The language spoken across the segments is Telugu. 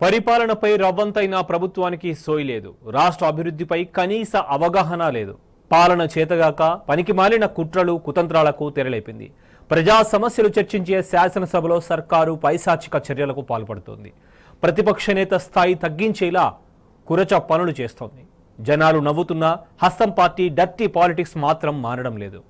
పరిపాలనపై రవ్వంతైన ప్రభుత్వానికి సోయి లేదు. రాష్ట్ర అభివృద్ధిపై కనీస అవగాహన లేదు. పాలన చేతగాక పనికిమాలిన కుట్రలు కుతంత్రాలకు తెరలేపింది. ప్రజా సమస్యలు చర్చించే శాసనసభలో సర్కారు పైశాచిక చర్యలకు పాల్పడుతోంది. ప్రతిపక్ష నేత స్థాయి తగ్గించేలా కురచ పనులు చేస్తోంది. జనాలు నవ్వుతున్నా హస్తం పార్టీ డర్టీ పాలిటిక్స్ మాత్రం మారడం లేదు.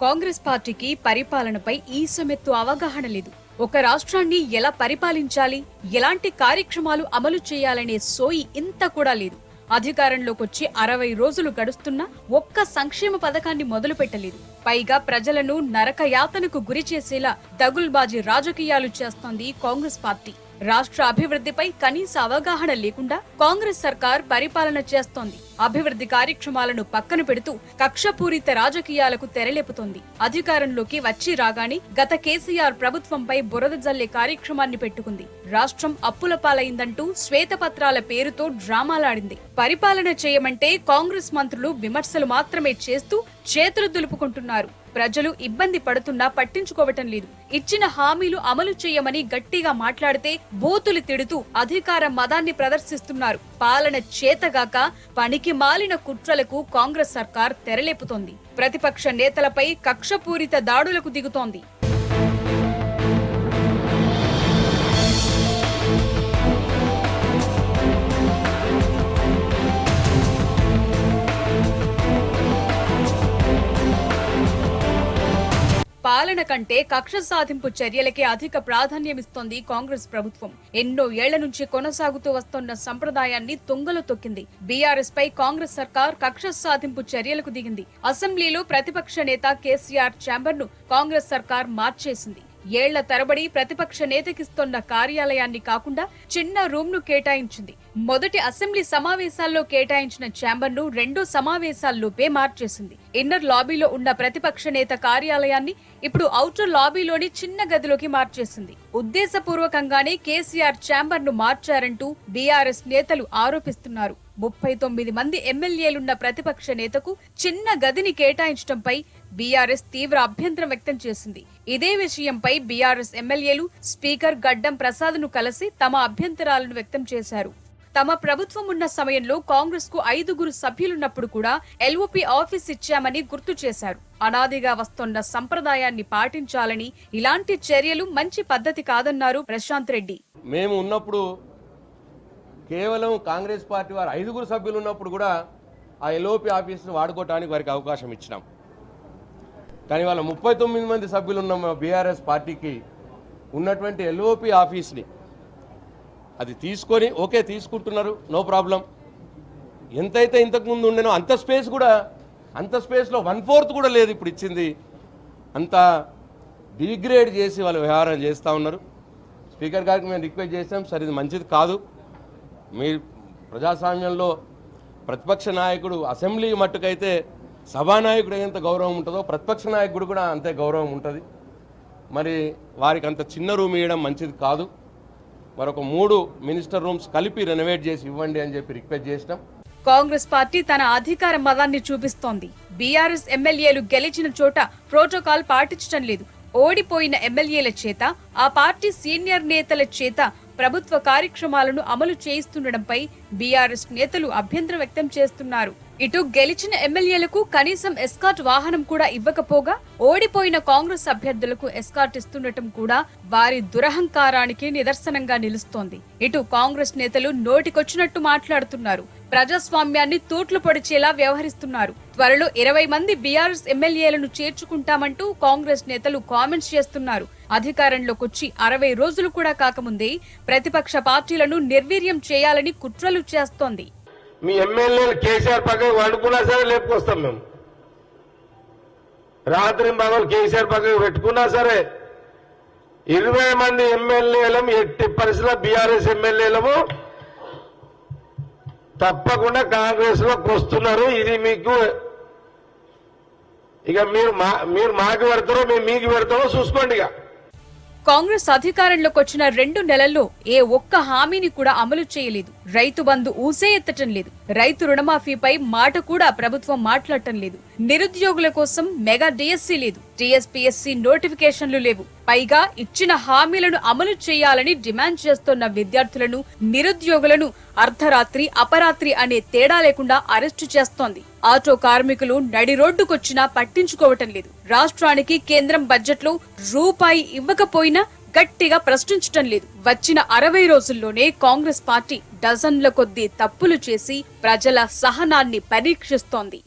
కాంగ్రెస్ పార్టీకి పరిపాలనపై ఈసమెత్తు అవగాహన లేదు. ఒక రాష్ట్రాన్ని ఎలా పరిపాలించాలి, ఎలాంటి కార్యక్రమాలు అమలు చేయాలనే సోయి ఇంత కూడా లేదు. అధికారంలోకొచ్చి 60 రోజులు గడుస్తున్నా ఒక్క సంక్షేమ పథకాన్ని మొదలు పెట్టలేదు. పైగా ప్రజలను నరకయాతనకు గురి చేసేలా దగుల్బాజీ రాజకీయాలు చేస్తోంది కాంగ్రెస్ పార్టీ. రాష్ట్ర అభివృద్ధిపై కనీస అవగాహన లేకుండా కాంగ్రెస్ సర్కార్ పరిపాలన చేస్తోంది. అభివృద్ధి కార్యక్రమాలను పక్కన పెడుతూ కక్షపూరిత రాజకీయాలకు తెరలేపుతోంది. అధికారంలోకి వచ్చి రాగానే గత కేసీఆర్ ప్రభుత్వంపై బురద జల్లే కార్యక్రమాన్ని పెట్టుకుంది. రాష్ట్రం అప్పుల పాలైందంటూ శ్వేతపత్రాల పేరుతో డ్రామాలాడింది. పరిపాలన చేయమంటే కాంగ్రెస్ మంత్రులు విమర్శలు మాత్రమే చేస్తూ చేతులు దులుపుకుంటున్నారు. ప్రజలు ఇబ్బంది పడుతున్నా పట్టించుకోవటం లేదు. ఇచ్చిన హామీలు అమలు చేయమని గట్టిగా మాట్లాడితే బూతులు తిడుతూ అధికార మదాన్ని ప్రదర్శిస్తున్నారు. పాలన చేతగాక పనికి మాలిన కుట్రలకు కాంగ్రెస్ సర్కార్ తెరలేపుతోంది. ప్రతిపక్ష నేతలపై కక్షపూరిత దాడులకు దిగుతోంది. పాలన కంటే కక్ష సాధింపు చర్యలకే అధిక ప్రాధాన్యమిస్తోంది కాంగ్రెస్ ప్రభుత్వం. ఎన్నో ఏళ్ల నుంచి కొనసాగుతూ వస్తున్న సంప్రదాయాన్ని తుంగలో తొక్కింది. బీఆర్ఎస్ పై కాంగ్రెస్ సర్కార్ కక్ష సాధింపు చర్యలకు దిగింది. అసెంబ్లీలో ప్రతిపక్ష నేత కేసీఆర్ ఛాంబర్ ను కాంగ్రెస్ సర్కార్ మార్చేసింది. ఏళ్ల తరబడి ప్రతిపక్ష నేతకిస్తున్న కార్యాలయాన్ని కాకుండా చిన్న రూమ్ ను కేటాయించింది. మొదటి అసెంబ్లీ సమావేశాల్లో కేటాయించిన ఛాంబర్ ను రెండో సమావేశాల్లోపే మార్చేసింది. ఇన్నర్ లాబీలో ఉన్న ప్రతిపక్ష నేత కార్యాలయాన్ని ఇప్పుడు ఔటర్ లాబీలోని చిన్న గదిలోకి మార్చేసింది. ఉద్దేశపూర్వకంగానే కేసీఆర్ ఛాంబర్ ను మార్చారంటూ బీఆర్ఎస్ నేతలు ఆరోపిస్తున్నారు. 39 మంది ఎమ్మెల్యేలున్న ప్రతిపక్ష నేతకు చిన్న గదిని కేటాయించడంపై బీఆర్ఎస్ తీవ్ర అభ్యంతరం వ్యక్తం చేసింది. ఇదే విషయంపై బీఆర్ఎస్ ఎమ్మెల్యేలు స్పీకర్ గడ్డం ప్రసాద్ ను కలిసి తమ అభ్యంతరాలను వ్యక్తం చేశారు. తమ ప్రభుత్వం ఉన్న సమయంలో కాంగ్రెస్ కు 5 సభ్యులున్నప్పుడు కూడా ఎల్ఓపి ఆఫీస్ ఇచ్చామని గుర్తు చేశారు. అనాదిగా వస్తున్న సంప్రదాయాన్ని పాటించాలని, ఇలాంటి చర్యలు మంచి పద్ధతి కాదన్నారు ప్రశాంత్ రెడ్డి. మేము ఉన్నప్పుడు కేవలం కాంగ్రెస్ పార్టీ వారు 5 సభ్యులు ఉన్నప్పుడు కూడా ఆ ఎల్ఓపి ఆఫీసును వాడుకోవడానికి వారికి అవకాశం ఇచ్చినాం. కానీ వాళ్ళ 39 మంది సభ్యులు ఉన్న బీఆర్ఎస్ పార్టీకి ఉన్నటువంటి ఎల్ఓపి ఆఫీస్ని అది తీసుకొని ఓకే తీసుకుంటున్నారు, నో ప్రాబ్లం. ఎంతైతే ఇంతకుముందు ఉండేనో అంత స్పేస్లో 1/4 కూడా లేదు ఇప్పుడు ఇచ్చింది. అంత డిగ్రేడ్ చేసి వాళ్ళు వ్యవహారం చేస్తూ ఉన్నారు. స్పీకర్ గారికి మేము రిక్వెస్ట్ చేసాం, సరే ఇది మంచిది కాదు. మీరు ప్రజాస్వామ్యంలో ప్రతిపక్ష నాయకుడు అసెంబ్లీ మట్టుకైతే సభానాయకుడు ఎంత గౌరవం ఉంటుందో ప్రతిపక్ష నాయకుడు కూడా అంతే గౌరవం ఉంటుంది. మరి వారికి అంత చిన్న రూమ్ ఇవ్వడం మంచిది కాదు. మరొక 3 మినిస్టర్ రూమ్స్ కలిపి రెనోవేట్ చేసి ఇవ్వండి అని చెప్పి రిక్వెస్ట్ చేసినాం. కాంగ్రెస్ పార్టీ తన అధికార మదాన్ని చూపిస్తోంది. బీఆర్ఎస్ ఎమ్మెల్యేలు గెలిచిన చోట ప్రోటోకాల్ పాటించడం లేదు. ఓడిపోయిన ఎమ్మెల్యేల చేత, ఆ పార్టీ సీనియర్ నేతల చేత ప్రభుత్వ కార్యక్రమాలను అమలు చేయిస్తుండడంపై బీఆర్ఎస్ నేతలు అభ్యంతరం వ్యక్తం చేస్తున్నారు. ఇటు గెలిచిన ఎమ్మెల్యేలకు కనీసం ఎస్కార్ట్ వాహనం కూడా ఇవ్వకపోగా ఓడిపోయిన కాంగ్రెస్ అభ్యర్థులకు ఎస్కార్ట్ ఇస్తుండటం కూడా వారి దురహంకారానికి నిదర్శనంగా నిలుస్తోంది. ఇటు కాంగ్రెస్ నేతలు నోటికొచ్చినట్టు మాట్లాడుతున్నారు. ప్రజాస్వామ్యాన్ని తూట్లు పొడిచేలా వ్యవహరిస్తున్నారు. త్వరలో 20 మంది బీఆర్ఎస్ ఎమ్మెల్యేలను చేర్చుకుంటామంటూ కాంగ్రెస్ నేతలు కామెంట్స్ చేస్తున్నారు. అధికారంలోకొచ్చి 60 రోజులు కూడా కాకముందే ప్రతిపక్ష పార్టీలను నిర్వీర్యం చేయాలని కుట్రలు చేస్తోంది. మీ ఎమ్మెల్యేలు కేసీఆర్ పక్కన వండుకున్నా సరే లేపుకొస్తాం. మేము రాత్రి పగలు కేసీఆర్ పక్కన పెట్టుకున్నా సరే 20 మంది ఎమ్మెల్యేలం ఎట్టి పరిస్థితుల్లో బీఆర్ఎస్ ఎమ్మెల్యేలము తప్పకుండా కాంగ్రెస్ లోకి వస్తున్నారు. ఇది మీకు ఇక మీరు మాకు పెడతారో మేము మీకు పెడతామో చూసుకోండి. ఇక కాంగ్రెస్ అధికారంలోకి వచ్చిన 2 నెలల్లో ఏ ఒక్క హామీని కూడా అమలు చేయలేదు. రైతు బంధు ఊసే ఎత్తటం లేదు. రైతు రుణమాఫీపై మాట కూడా ప్రభుత్వం మాట్లాడటం లేదు. నిరుద్యోగుల కోసం మెగా డిఎస్సీ లేదు. టీఎస్పీఎస్సీ నోటిఫికేషన్లు లేవు. పైగా ఇచ్చిన హామీలను అమలు చేయాలని డిమాండ్ చేస్తున్న విద్యార్థులను, నిరుద్యోగులను అర్ధరాత్రి, అపరాత్రి అనే తేడా లేకుండా అరెస్టు చేస్తోంది. ఆటో కార్మికులు నడి రోడ్డుకొచ్చినా పట్టించుకోవటం లేదు. రాష్ట్రానికి కేంద్రం బడ్జెట్ లో రూపాయి ఇవ్వకపోయినా గట్టిగా ప్రశ్నించటం లేదు. వచ్చిన 60 రోజుల్లోనే కాంగ్రెస్ పార్టీ డజన్ల కొద్దీ తప్పులు చేసి ప్రజల సహనాన్ని పరీక్షిస్తోంది.